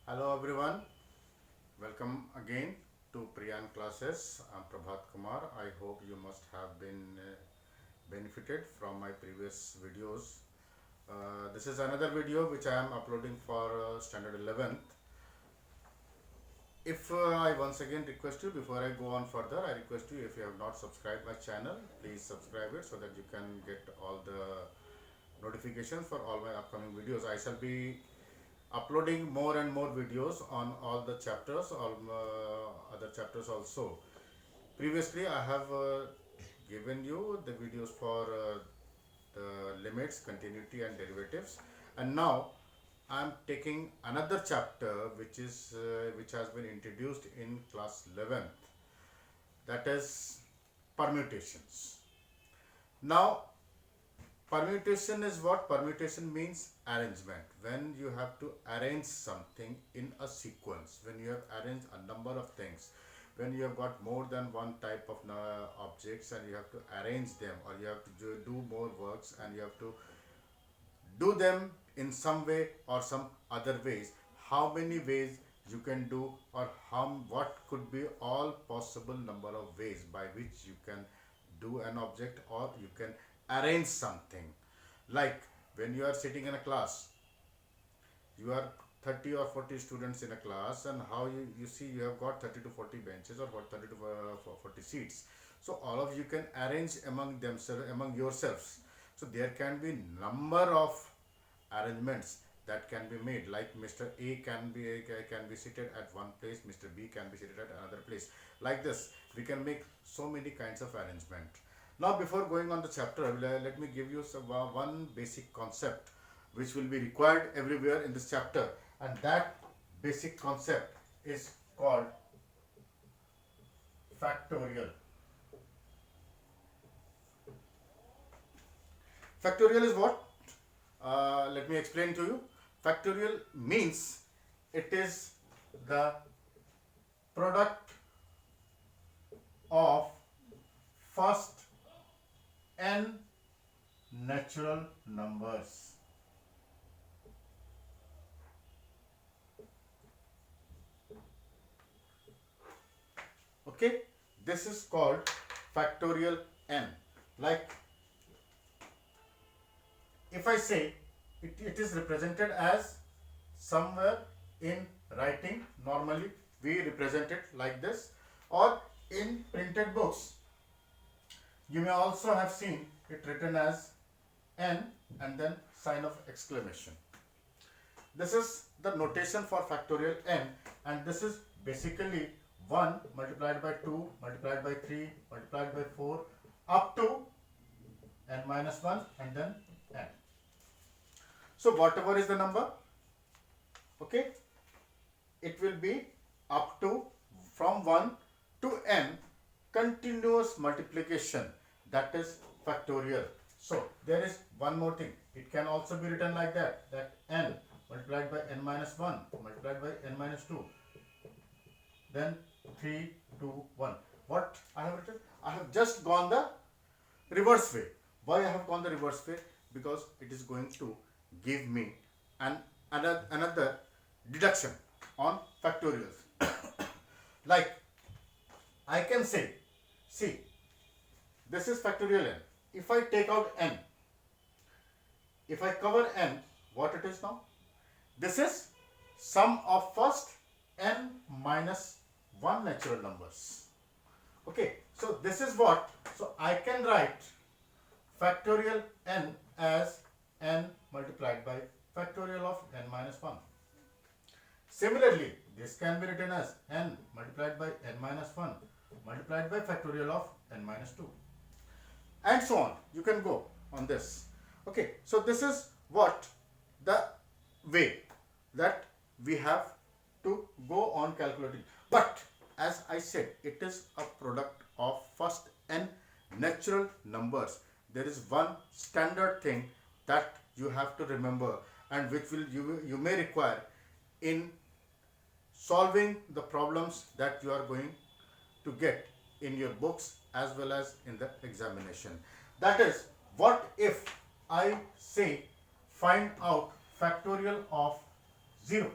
Hello everyone, welcome again to Priyan classes. I'm Prabhat Kumar. I hope you must have been benefited from my previous videos. This is another video which I am uploading for standard 11th. If I once again request you, before I go on further, I request you, if you have not subscribed my channel, please subscribe it so that you can get all the notifications for all my upcoming videos. I shall be uploading more and more videos on all the chapters, all other chapters also. Previously I have given you the videos for the limits, continuity and derivatives, and now I am taking another chapter which has been introduced in class 11th, that is permutations. Now permutation is what? Permutation means arrangement. When you have to arrange something in a sequence, when you have arranged a number of things, when you have got more than one type of objects and you have to arrange them, or you have to do more works and you have to do them in some way or some other ways, how many ways you can do, or what could be all possible number of ways by which you can do an object or you can arrange something. Like when you are sitting in a class, you are 30 or 40 students in a class, and how you see you have got 30 to 40 benches or 30 to 40 seats. So all of you can arrange among themselves, among yourselves. So there can be number of arrangements that can be made, like Mr. A can be seated at one place, Mr. B can be seated at another place. Like this we can make so many kinds of arrangement. Now before going on the chapter, let me give you one basic concept which will be required everywhere in this chapter, and that basic concept is called factorial. Factorial is what? Let me explain to you. Factorial means it is the product of first n natural numbers. Okay, this is called factorial n. Like if I say it is represented as somewhere in writing, normally we represent it like this, or in printed books you may also have seen it written as n and then sign of exclamation. This is the notation for factorial n, and this is basically 1 multiplied by 2 multiplied by 3 multiplied by 4 up to n minus 1 and then n. So whatever is the number, okay, it will be up to from 1 to n continuous multiplication, that is factorial. So there is one more thing, it can also be written like that n multiplied by n minus 1 multiplied by n minus 2, then 3, 2, 1. What I have written? I have just gone the reverse way. Why I have gone the reverse way? Because it is going to give me another deduction on factorials. Like I can say, see, this is factorial n. If I take out n, if I cover n, what it is now? This is sum of first n minus 1 natural numbers. Okay, so this is what, so I can write factorial n as n multiplied by factorial of n minus 1. Similarly, this can be written as n multiplied by n minus 1 multiplied by factorial of n minus 2, and so on. You can go on this. Okay, so this is what the way that we have to go on calculating. But as I said, it is a product of first n natural numbers. There is one standard thing that you have to remember, and which will you may require in solving the problems that you are going to get in your books as well as in the examination. That is, what if I say find out factorial of 0?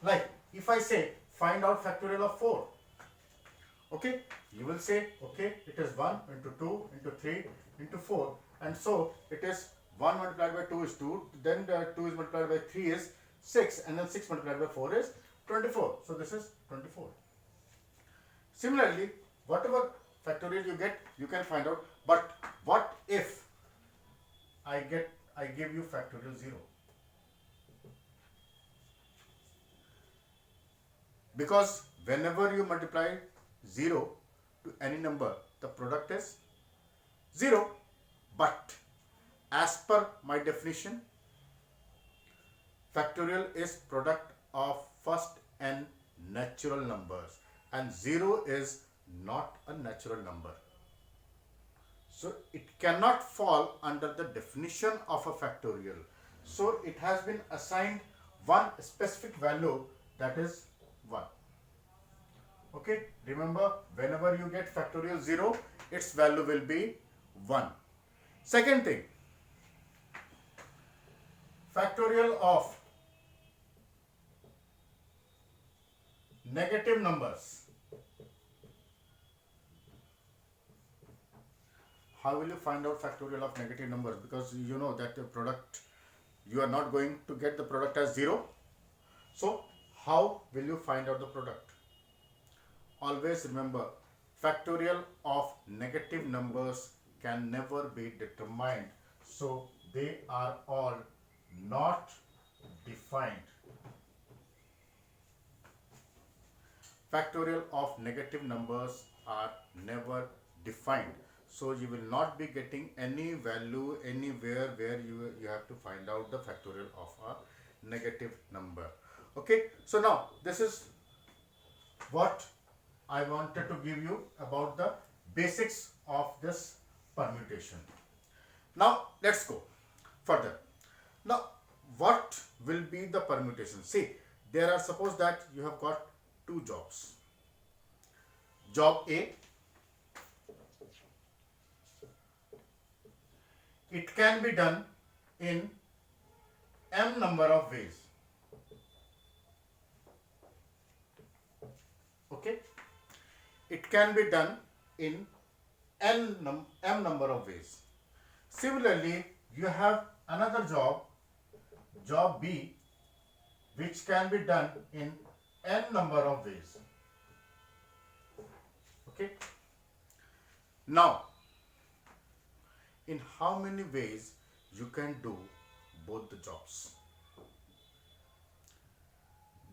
Like if I say find out factorial of 4, okay, you will say, okay, it is 1 into 2 into 3 into 4, and so it is 1 multiplied by 2 is 2, then 2 is multiplied by 3 is 6, and then 6 multiplied by 4 is 24. So this is 24. Similarly, whatever factorial you get, you can find out. But what if I give you factorial 0? Because whenever you multiply 0 to any number, the product is 0. But as per my definition, factorial is product of first n natural numbers, and 0 is not a natural number. So it cannot fall under the definition of a factorial. So it has been assigned one specific value, that is 1. Okay, remember, whenever you get factorial 0, its value will be 1. Second thing, factorial of negative numbers. How will you find out factorial of negative numbers? Because you know that the product, you are not going to get the product as 0. So how will you find out the product? Always remember, factorial of negative numbers can never be determined. So they are all not defined. Factorial of negative numbers are never defined. So you will not be getting any value anywhere where you have to find out the factorial of a negative number. Okay, so now this is what I wanted to give you about the basics of this permutation. Now let's go further. Now what will be the permutation? See, there are, suppose that you have got two jobs. Job A, it can be done in m number of ways. Okay, it can be done in m number of ways. Similarly, you have another job, job B, which can be done in n number of ways. Okay, now in how many ways you can do both the jobs?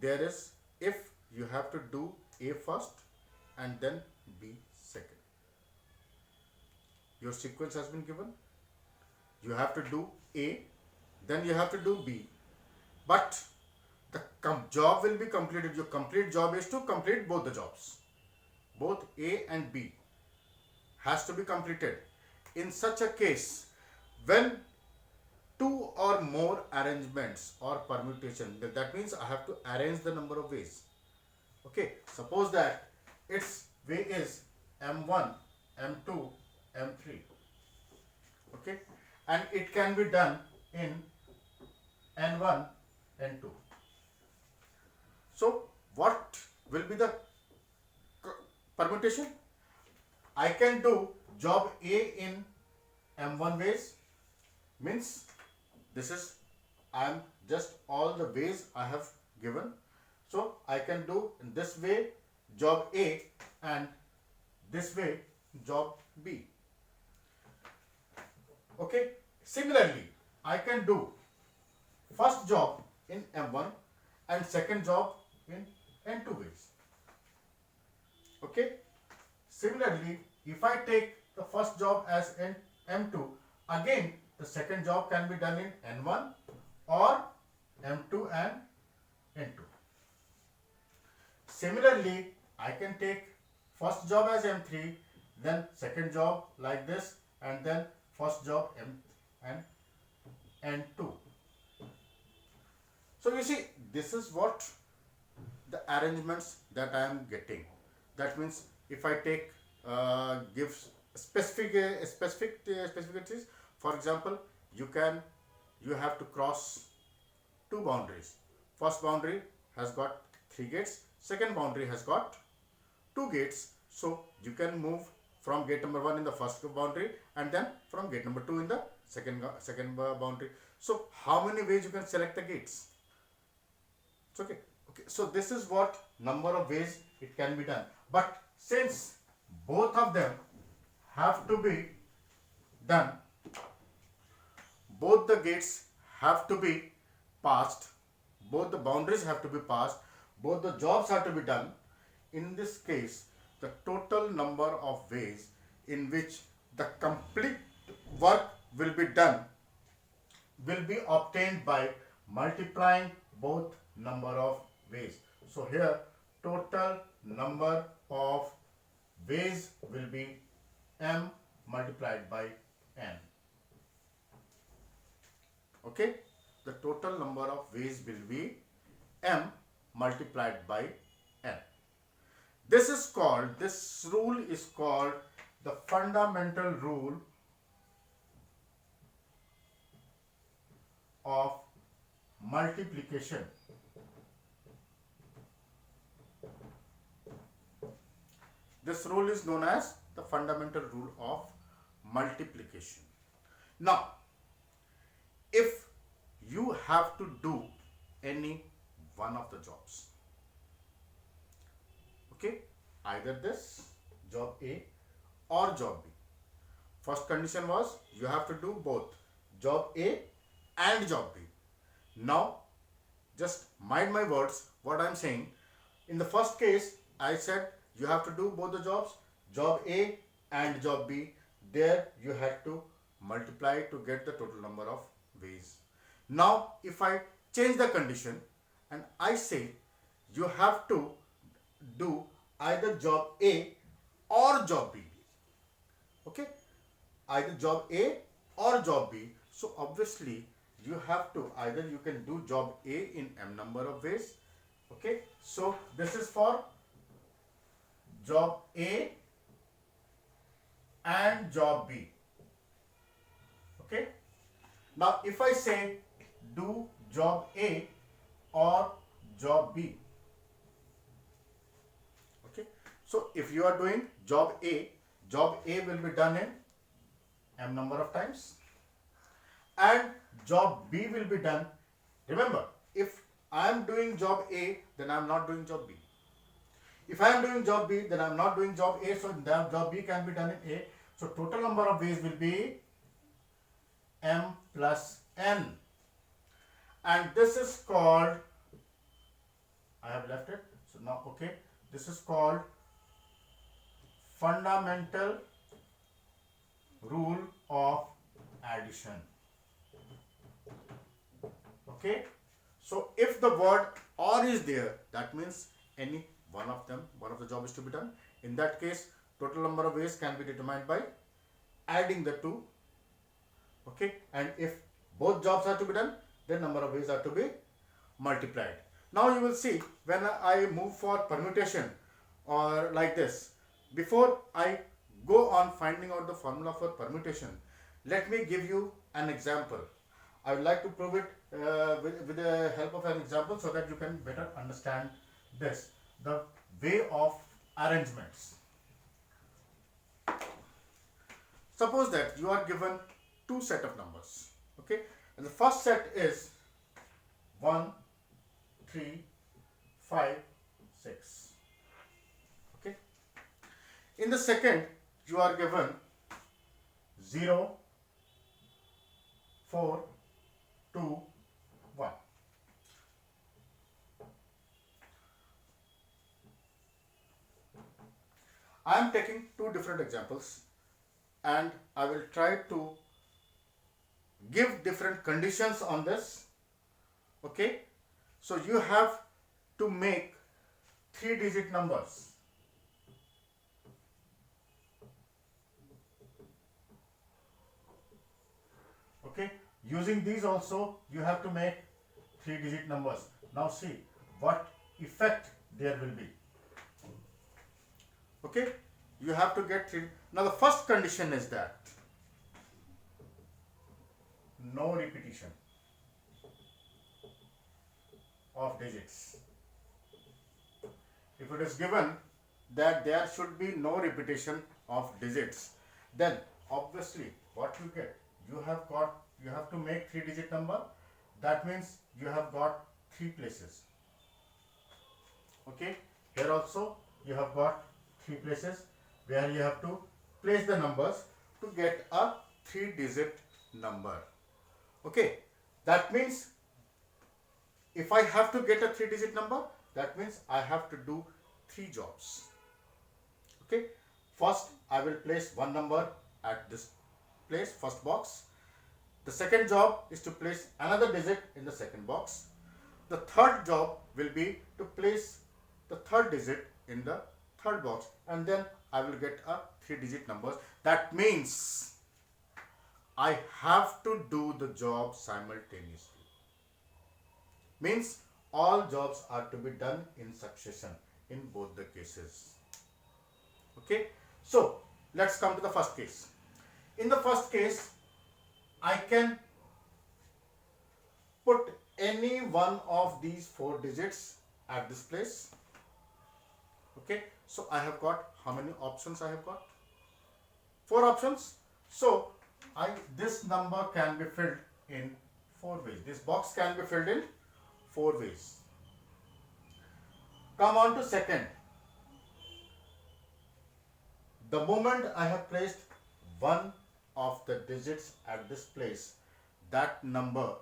There is, if you have to do A first and then B second. Your sequence has been given. You have to do A, then you have to do B. But the job will be completed. Your complete job is to complete both the jobs. Both A and B has to be completed. In such a case, when two or more arrangements or permutation, that means I have to arrange the number of ways. Okay, suppose that its way is M1, M2, M3. Okay, and it can be done in N1, N2. So what will be the permutation? I can do job A in M1 ways, means this is, I am just all the ways I have given. So I can do in this way job A and this way job B. Okay, similarly I can do first job in M1 and second job in N2 ways. Okay, similarly if I take the first job as in M2, again the second job can be done in N1 or M2 and N2. Similarly, I can take first job as M3, then second job like this, and then first job M and N2. So you see, this is what the arrangements that I am getting. That means if I take gives specificities, for example, you have to cross two boundaries. First boundary has got 3 gates, second boundary has got 2 gates. So you can move from gate number 1 in the first boundary and then from gate number 2 in the second boundary. So how many ways you can select the gates? It's okay. Okay. So this is what number of ways it can be done. But since both of them have to be done, both the gates have to be passed, both the boundaries have to be passed, both the jobs have to be done. In this case, the total number of ways in which the complete work will be done will be obtained by multiplying both number of ways. So here total number of ways will be m multiplied by n. Okay, the total number of ways will be m multiplied by n. This rule is called the fundamental rule of multiplication. This rule is known as the fundamental rule of multiplication. Now, if you have to do any one of the jobs, okay, either this job A or job B. First condition was you have to do both job A and job B. Now just mind my words what I am saying. In the first case I said you have to do both the jobs, job A and job B. There you had to multiply to get the total number of ways. Now if I change the condition and I say you have to do either job A or job B. Okay, either job A or job B. So obviously you have to either you can do job A in m number of ways. Okay, so this is for job A and job B. Okay, now if I say do job A or job B. Okay, so if you are doing job A will be done in m number of times and job B will be done. Remember, if I am doing job A, then I am not doing job B. If I am doing job B, then I am not doing job A, so that job B can be done in A. So total number of ways will be m plus n, and this is called, I have left it, so now okay, this is called fundamental rule of addition. Okay, so if the word or is there, that means any one of the job is to be done. In that case, total number of ways can be determined by adding the two. Okay, and if both jobs are to be done, then number of ways are to be multiplied. Now you will see when I move for permutation or like this. Before I go on finding out the formula for permutation, let me give you an example. I would like to prove it with the help of an example so that you can better understand this, the way of arrangements. Suppose that you are given two set of numbers, okay, and the first set is 1, 3, 5, 6. Okay. In the second, you are given 0, 4, 2, 1. I am taking two different examples and I will try to give different conditions on this. Okay, so you have to make 3-digit numbers. Okay, using these also you have to make 3-digit numbers. Now see what effect there will be. Okay, you have to get 3. Now the first condition is that no repetition of digits. if it is given that there should be no repetition of digits, then obviously what you get, you have to make 3-digit number. That means you have got 3 places. Okay, here also you have got 3 places where you have to place the numbers to get a 3-digit number. Okay, that means if I have to get a 3-digit number, that means I have to do 3 jobs. Okay, first I will place one number at this place, first box. The second job is to place another digit in the second box. The third job will be to place the third digit in the third box, and then I will get a 3-digit numbers. That means I have to do the job simultaneously. Means all jobs are to be done in succession in both the cases. Okay, so let's come to the first case. In the first case, I can put any one of these 4 digits at this place. Okay, so I have got, how many options I have got? 4 options. So this number can be filled in 4 ways. This box can be filled in 4 ways. Come on to second. The moment I have placed one of the digits at this place, that number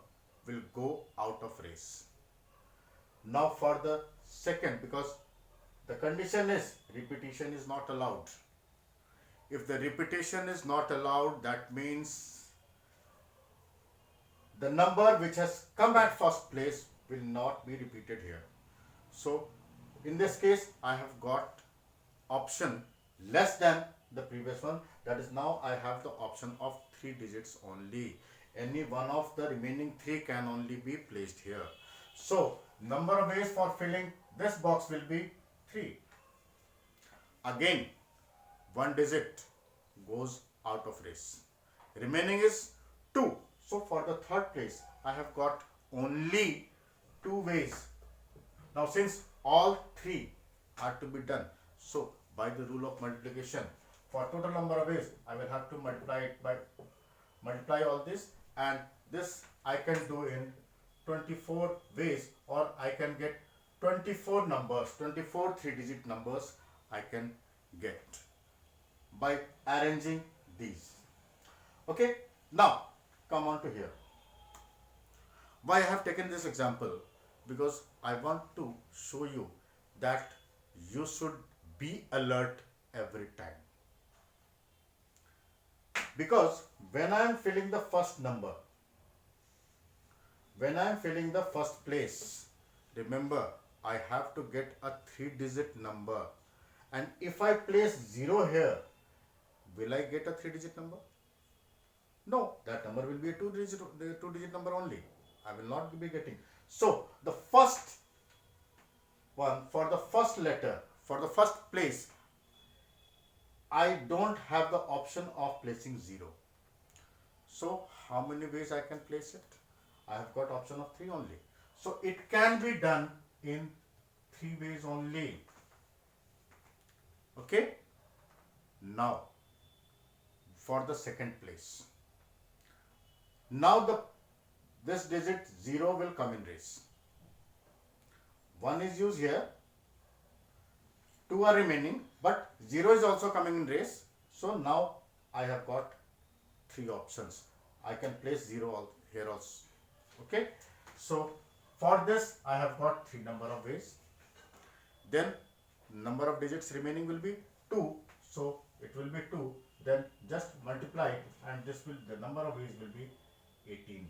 will go out of race. Now for the second, because the condition is repetition is not allowed. If the repetition is not allowed, that means the number which has come at first place will not be repeated here. So in this case, I have got option less than the previous one. That is, now I have the option of 3 digits only. Any one of the remaining 3 can only be placed here. So number of ways for filling this box will be 3. Again, one digit goes out of race. Remaining is 2. So for the third place, I have got only 2 ways. Now since all 3 are to be done, so by the rule of multiplication, for total number of ways, I will have to multiply all this, and this I can do in 24 ways, or I can get 24 numbers, 24 3-digit numbers I can get by arranging these. Okay, now come on to here. Why I have taken this example? Because I want to show you that you should be alert every time. Because when I am filling the first number, when I am filling the first place, remember I have to get a 3-digit number, and if I place 0 here, will I get a 3-digit number? No, that number will be a 2-digit number only. I will not be getting. So the first one, for the first letter, for the first place, I don't have the option of placing 0. So how many ways I can place it? I have got option of 3 only. So it can be done in 3 ways only. Okay. Now for the second place. Now this digit 0 will come in race. 1 is used here. 2 are remaining, but 0 is also coming in race. So now I have got 3 options. I can place 0 here also. Okay. So for this I have got 3 number of ways. Then number of digits remaining will be 2. So it will be 2. Then just multiply it, and the number of ways will be 18 ways.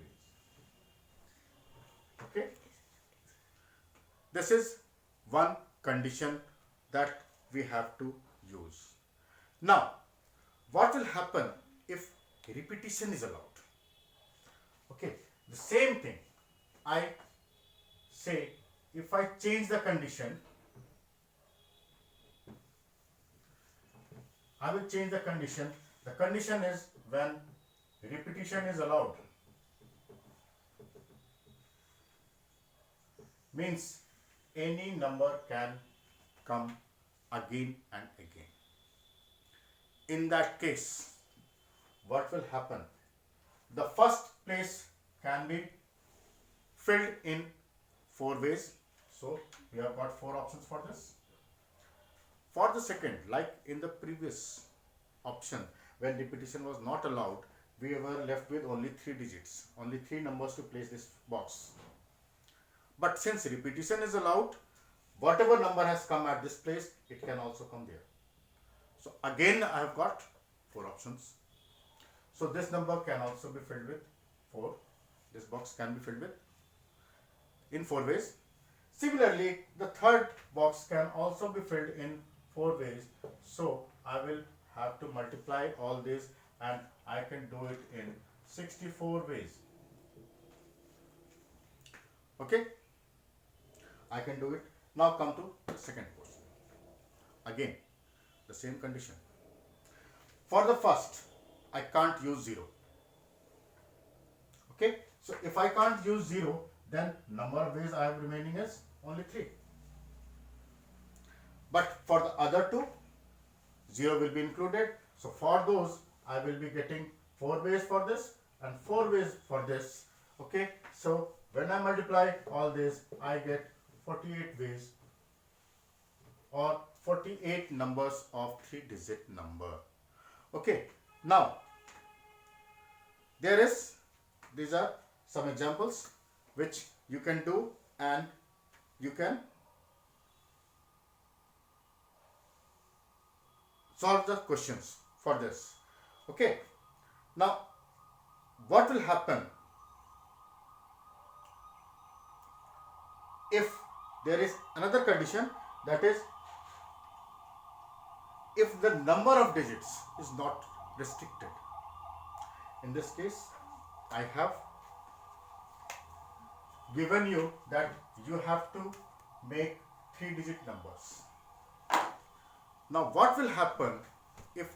Okay. This is one condition that we have to use. Now, what will happen if repetition is allowed? Okay, the same thing. I say, if I change the condition, I will change the condition. The condition is when repetition is allowed. Means any number can come again and again. In that case, what will happen? The first place can be filled in 4 ways. So we have got 4 options for this. For the second, like in the previous option, when repetition was not allowed, we were left with only 3 digits, only 3 numbers to place this box. But since repetition is allowed, whatever number has come at this place, it can also come there. So again I have got 4 options. So this number can also be filled with 4. This box can be filled with in 4 ways. Similarly, the third box can also be filled in 4 ways. So I will have to multiply all these and I can do it in 64 ways. Okay, I can do it. Now come to the second portion. Again, the same condition. For the first, I can't use 0. Okay, so if I can't use 0, then number of ways I have remaining is only 3. But for the other two, 0 will be included. So for those, I will be getting 4 ways for this and 4 ways for this. Okay, so when I multiply all this, I get 48 ways or 48 numbers of 3-digit number. Okay, now these are some examples which you can do and you can solve the questions for this. Okay, now what will happen if there is another condition, that is if the number of digits is not restricted. In this case, I have given you that you have to make 3-digit numbers. Now what will happen if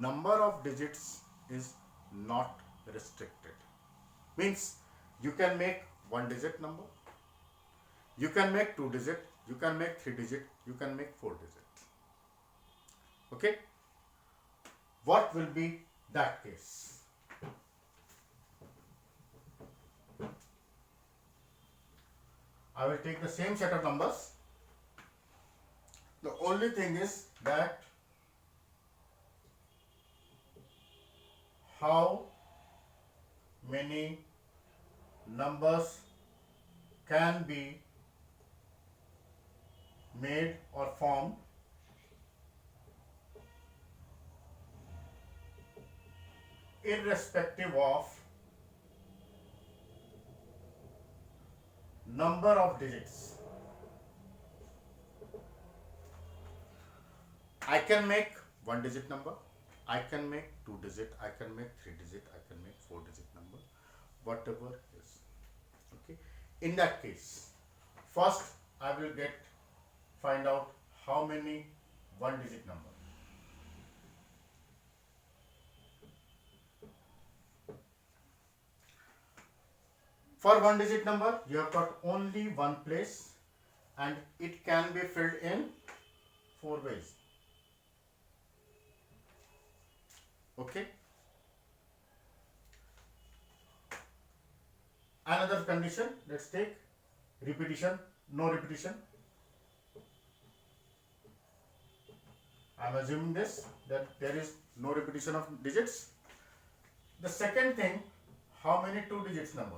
number of digits is not restricted? Means you can make 1-digit number, you can make 2-digit, you can make 3-digit, you can make 4-digit. Okay, what will be that case? I will take the same set of numbers. The only thing is that how many numbers can be made or formed irrespective of number of digits. I can make 1-digit number, I can make 2-digit, I can make 3-digit, I can make 4-digit number, whatever is. Okay. In that case, first I will find out how many 1-digit number. For 1-digit number, you have got only one place and it can be filled in 4 ways. Okay. Another condition, let's take repetition, no repetition. I am assuming this, that there is no repetition of digits. The second thing, how many 2-digits number?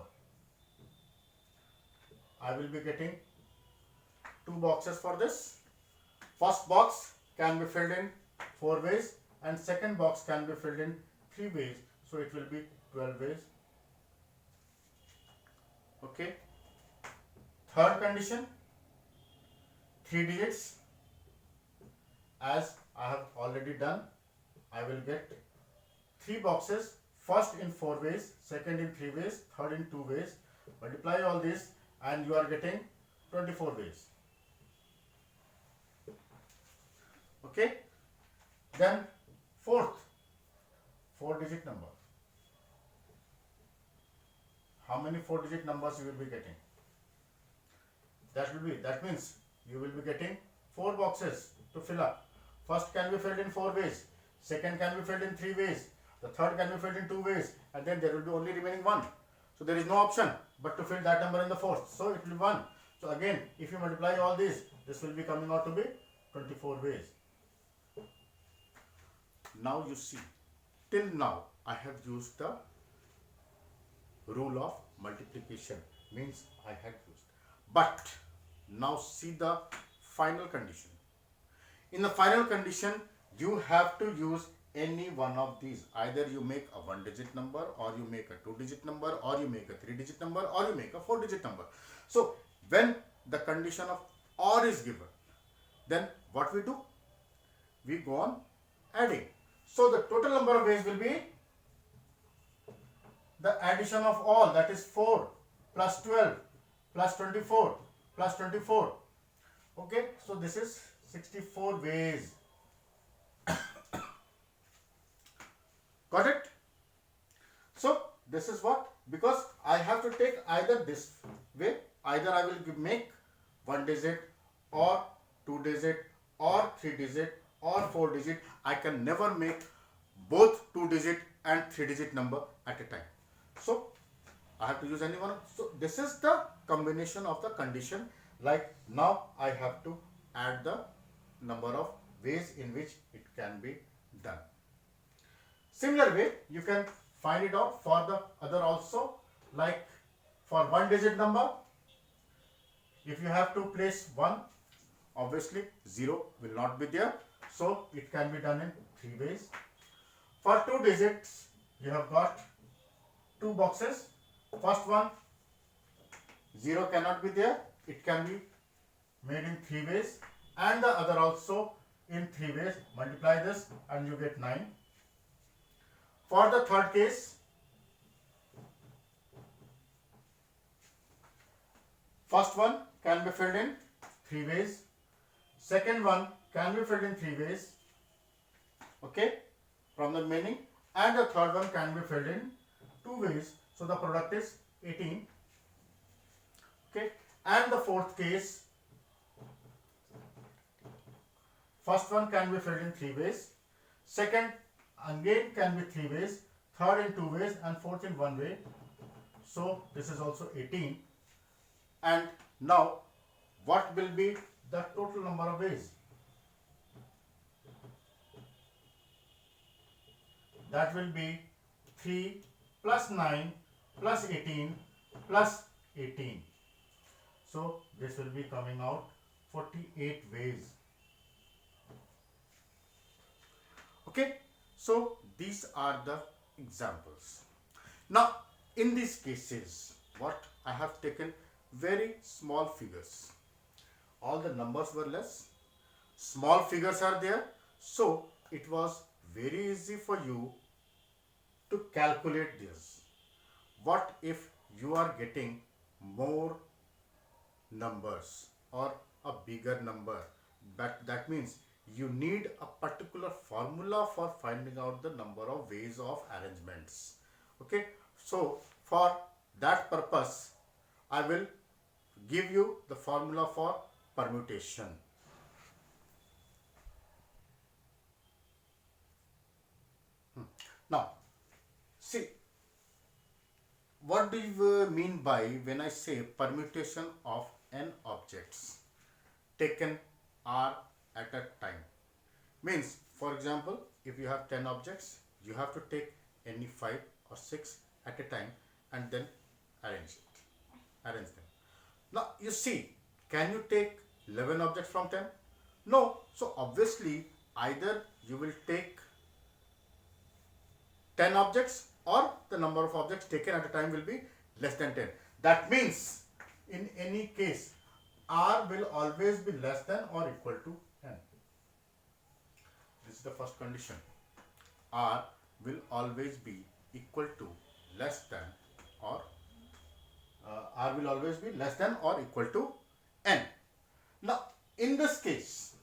I will be getting 2 boxes for this. First box can be filled in 4 ways and second box can be filled in 3 ways. So it will be 12 ways. Okay. Third condition, 3 digits. As I have already done, I will get 3 boxes, first in 4 ways, second in 3 ways, third in 2 ways. Multiply all this and you are getting 24 ways. Okay. Then fourth, 4-digit number. How many 4-digit numbers you will be getting? That means you will be getting 4 boxes to fill up. First can be filled in 4 ways, second can be filled in 3 ways, the third can be filled in 2 ways, and then there will be only remaining 1. So there is no option but to fill that number in the fourth. So it will be 1. So again, if you multiply all these, this will be coming out to be 24 ways. Now you see, till now I have used the rule of multiplication, means I had used. But now see the final condition. In the final condition, you have to use any one of these. Either you make a 1-digit number, or you make a 2-digit number, or you make a 3-digit number, or you make a 4-digit number. So when the condition of OR is given, then what we do? We go on adding. So the total number of ways will be the addition of all, that is 4 plus 12 plus 24 plus 24. Okay, so this is 64 ways. Got it? So this is what, because I have to take either this way, either I will make 1-digit or 2-digit or 3-digit or 4-digit. I can never make both 2-digit and 3-digit number at a time. So I have to use any one. So this is the combination of the condition. Like now I have to add the number of ways in which it can be done. Similar way you can find it out for the other also. Like for 1-digit number, if you have to place 1, obviously 0 will not be there. So it can be done in 3 ways. For 2 digits, you have got 2 boxes. First one, 0 cannot be there. It can be made in 3 ways, and the other also in 3 ways. Multiply this and you get 9. For the third case, first one can be filled in 3 ways. Second one can be filled in 3 ways. Okay, from the remaining, and the third one can be filled in 2 ways. So the product is 18. Okay, and the fourth case, first one can be filled in 3 ways. Second again can be 3 ways. Third in 2 ways, and fourth in 1 way. So this is also 18. And now what will be the total number of ways? That will be 3 plus 9 plus 18 plus 18. So this will be coming out 48 ways. Okay, so these are the examples. Now in these cases, what I have taken very small figures. All the numbers were less, small figures are there, so it was very easy for you to calculate this. What if you are getting more numbers or a bigger number? But that means you need a particular formula for finding out the number of ways of arrangements. Okay, so for that purpose I will give you the formula for permutation. Now see, what do you mean by when I say permutation of n objects taken R at a time? Means, for example, if you have 10 objects, you have to take any 5 or 6 at a time and then arrange them. Now you see, can you take 11 objects from 10? No. So obviously either you will take 10 objects, or the number of objects taken at a time will be less than 10. That means in any case R will always be less than or equal to n. This is the first condition. R will always be equal to less than or R will always be less than or equal to n. Now in this case,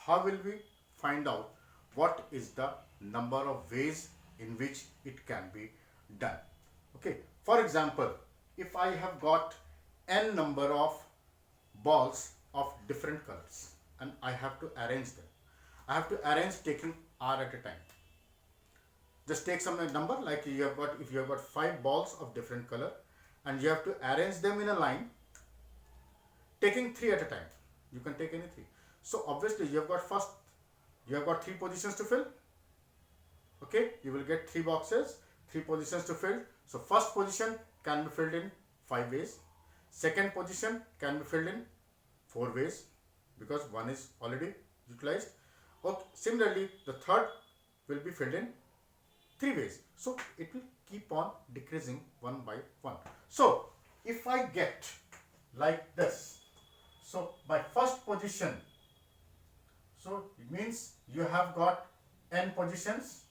how will we find out what is the number of ways in which it can be done? Okay, for example, if I have got n number of balls of different colors, and I have to arrange them. I have to arrange taking r at a time. Just take some number, like you have got, if you have got 5 balls of different color and you have to arrange them in a line, taking 3 at a time. You can take any 3. So obviously you have got first, you have got 3 positions to fill. Okay, you will get 3 boxes, 3 positions to fill. So first position can be filled in 5 ways. Second position can be filled in 4 ways because 1 is already utilized. Okay. Similarly, the third will be filled in 3 ways. So it will keep on decreasing one by one. So if I get like this, so by first position, so it means you have got n positions.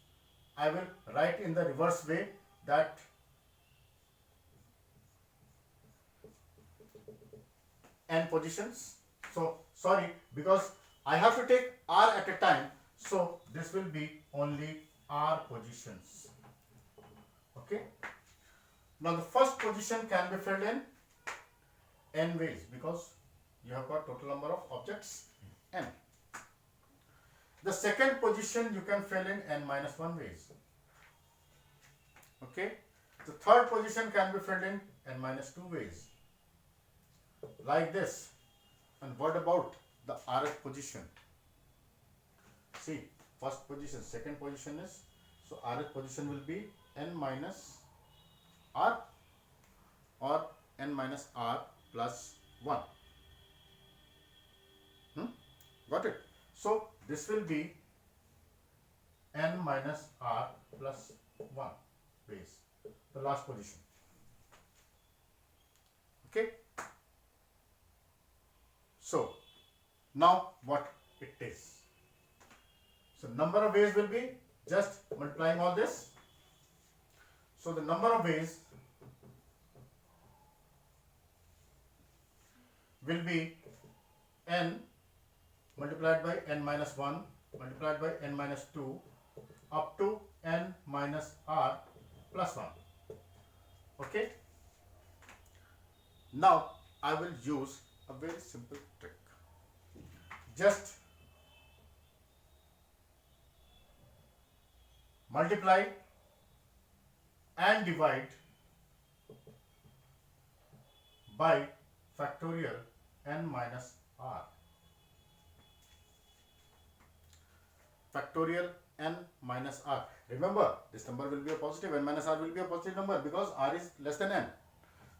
I will write in the reverse way that n positions. So sorry, because I have to take r at a time, so this will be only r positions. Okay. Now the first position can be filled in n ways because you have got total number of objects n. The second position you can fill in n minus 1 ways. Okay. The third position can be filled in n minus 2 ways. Like this. And what about the rth position? See, first position, second position is, so rth position will be n minus r or n minus r plus 1. Got it? So this will be n minus r plus 1 base, the last position. Okay. So now what it is? So number of ways will be just multiplying all this. So the number of ways will be n multiplied by n minus 1 multiplied by n minus 2 up to n minus r plus 1. Okay. Now I will use a very simple trick. Just multiply and divide by factorial n minus r. Factorial n minus r. Remember, this number will be a positive, n minus r will be a positive number because r is less than n.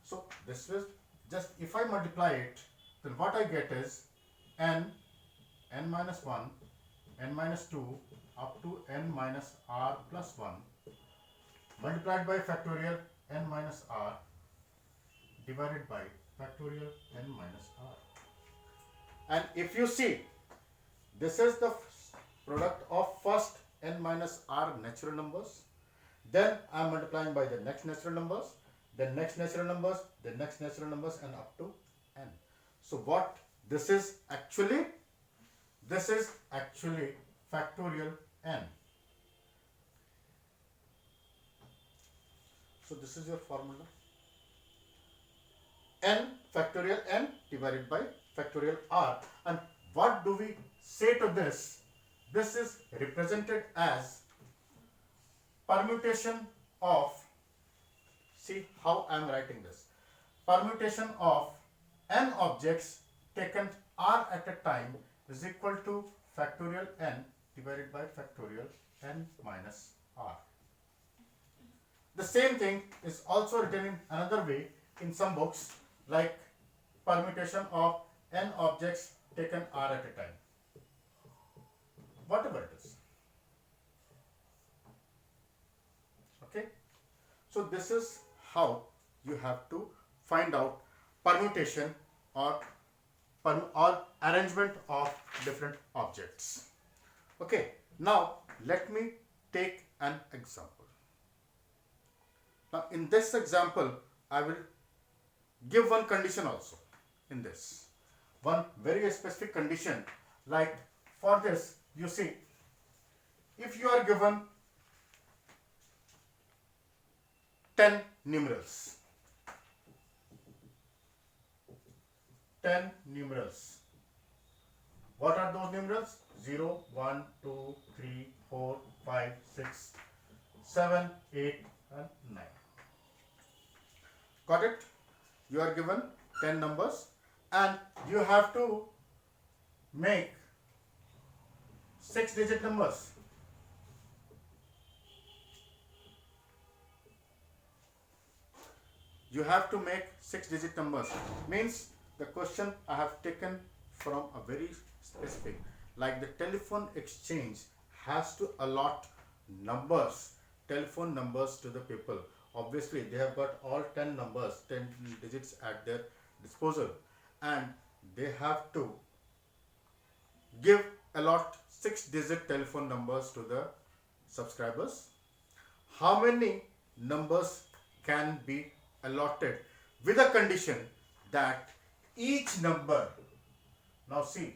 So this is just, if I multiply it, then what I get is n minus 1, n minus 2 up to n minus r plus 1 multiplied by factorial n minus r divided by factorial n minus r. And if you see, this is the product of first n minus r natural numbers, then I am multiplying by the next natural numbers, then next natural numbers, then next natural numbers, and up to n. So what this is actually? This is actually factorial n. So this is your formula. N factorial n divided by factorial r. And what do we say to this? This is represented as permutation of, see how I am writing this, permutation of n objects taken r at a time is equal to factorial n divided by factorial n minus r. The same thing is also written in another way in some books, like permutation of n objects taken r at a time. Whatever it is. Okay. So this is how you have to find out permutation or arrangement of different objects. Okay. Now let me take an example. Now in this example, I will give one condition also in this. One very specific condition, like for this, you see, if you are given 10 numerals, 10 numerals, What are those numerals? 0, 1, 2, 3, 4, 5, 6, 7, 8 and 9. Got it? You are given 10 numbers and you have to make 6-digit numbers. You have to make 6-digit numbers. Means the question I have taken from a very specific, like the telephone exchange has to allot numbers, telephone numbers to the people. Obviously they have got all 10 numbers, 10 digits at their disposal, and they have to allot 6-digit telephone numbers to the subscribers. How many numbers can be allotted? With a condition that each number, now see,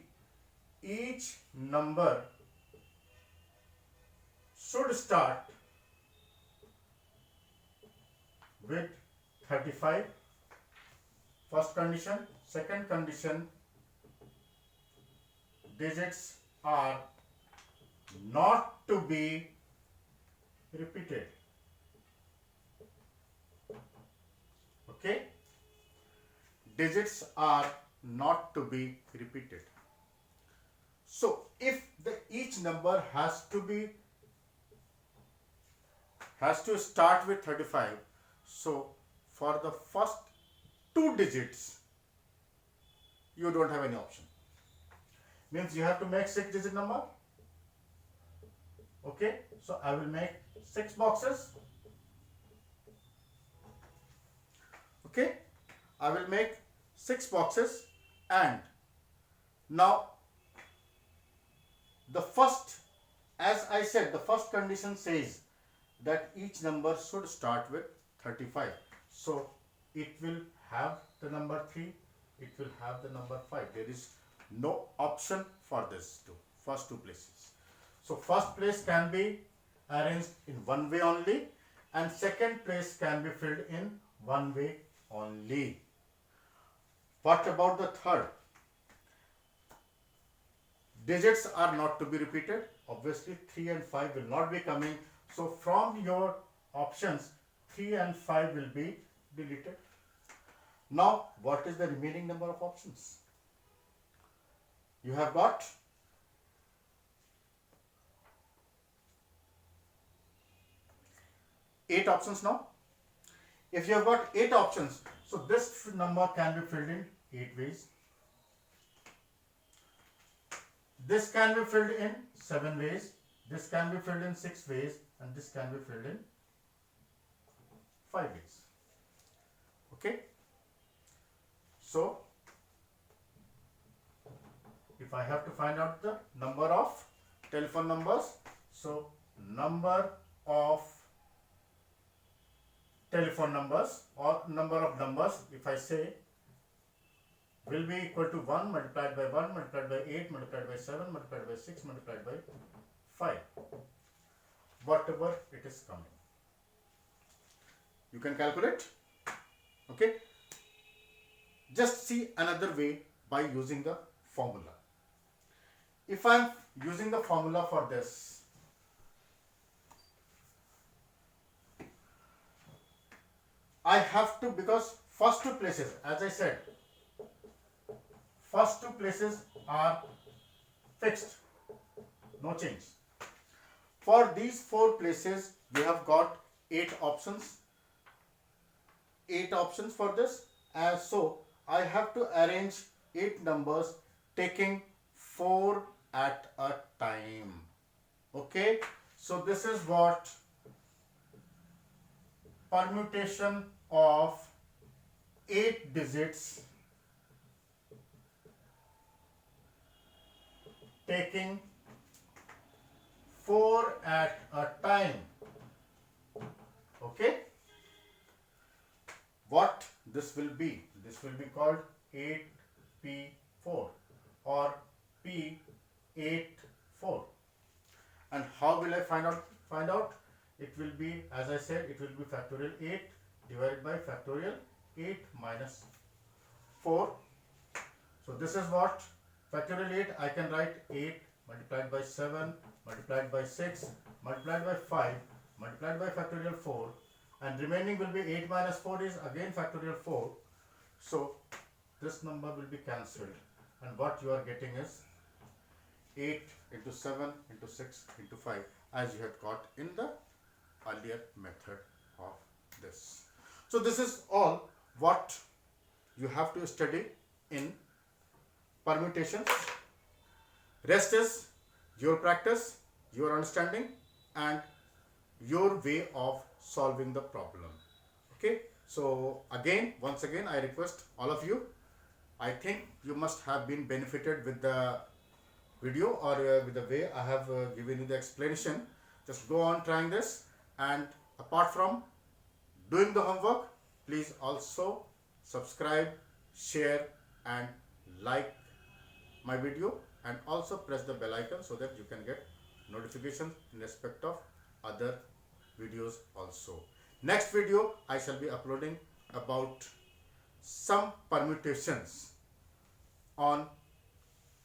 each number should start with 35. First condition. Second condition, digits are not to be repeated. Okay? Digits are not to be repeated. So if each number has to start with 35, so for the first 2 digits you don't have any option. Means you have to make 6-digit number. Okay, so I will make 6 boxes. Okay, I will make 6 boxes, and now the first, as I said, the first condition says that each number should start with 35. So it will have the number 3, it will have the number 5. There is no option for this first 2 places. So first place can be arranged in one way only, and second place can be filled in one way only. What about the third? Digits are not to be repeated. Obviously 3 and 5 will not be coming. So from your options, 3 and 5 will be deleted. Now what is the remaining number of options? You have got 8 options now. If you have got 8 options, so this number can be filled in 8 ways. This can be filled in 7 ways. This can be filled in 6 ways, and this can be filled in 5 ways. Okay. So if I have to find out the number of telephone numbers, so number of telephone numbers or number of numbers, if I say, will be equal to 1 multiplied by 1 multiplied by 8 multiplied by 7 multiplied by 6 multiplied by 5, whatever it is coming. You can calculate. Okay. Just see another way by using the formula. If I am using the formula for this, I have to, because first 2 places, as I said, first 2 places are fixed, no change. For these 4 places, we have got 8 options. 8 options for this, and so I have to arrange 8 numbers taking 4 at a time. Okay, so this is what permutation of 8 digits taking 4 at a time. Okay, what this will be? This will be called 8P4 or P84. And how will I find out? It will be, as I said, it will be factorial 8 divided by factorial 8 minus 4. So this is what factorial 8, I can write 8 multiplied by 7 multiplied by 6 multiplied by 5 multiplied by factorial 4, and remaining will be 8 minus 4 is again factorial 4. So this number will be cancelled, and what you are getting is 8 into 7 into 6 into 5, as you had got in the earlier method of this. So this is all what you have to study in permutations. Rest is your practice, your understanding, and your way of solving the problem. Okay, so once again I request all of you, I think you must have been benefited with the video or with the way I have given you the explanation. Just go on trying this, and apart from doing the homework, please also subscribe, share and like my video, and also press the bell icon so that you can get notifications in respect of other videos also. Next video I shall be uploading about some permutations on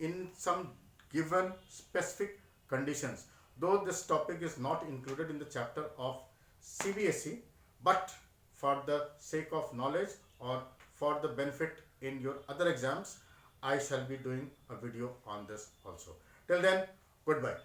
in some given specific conditions. Though this topic is not included in the chapter of CBSE, but for the sake of knowledge or for the benefit in your other exams, I shall be doing a video on this also. Till then, goodbye.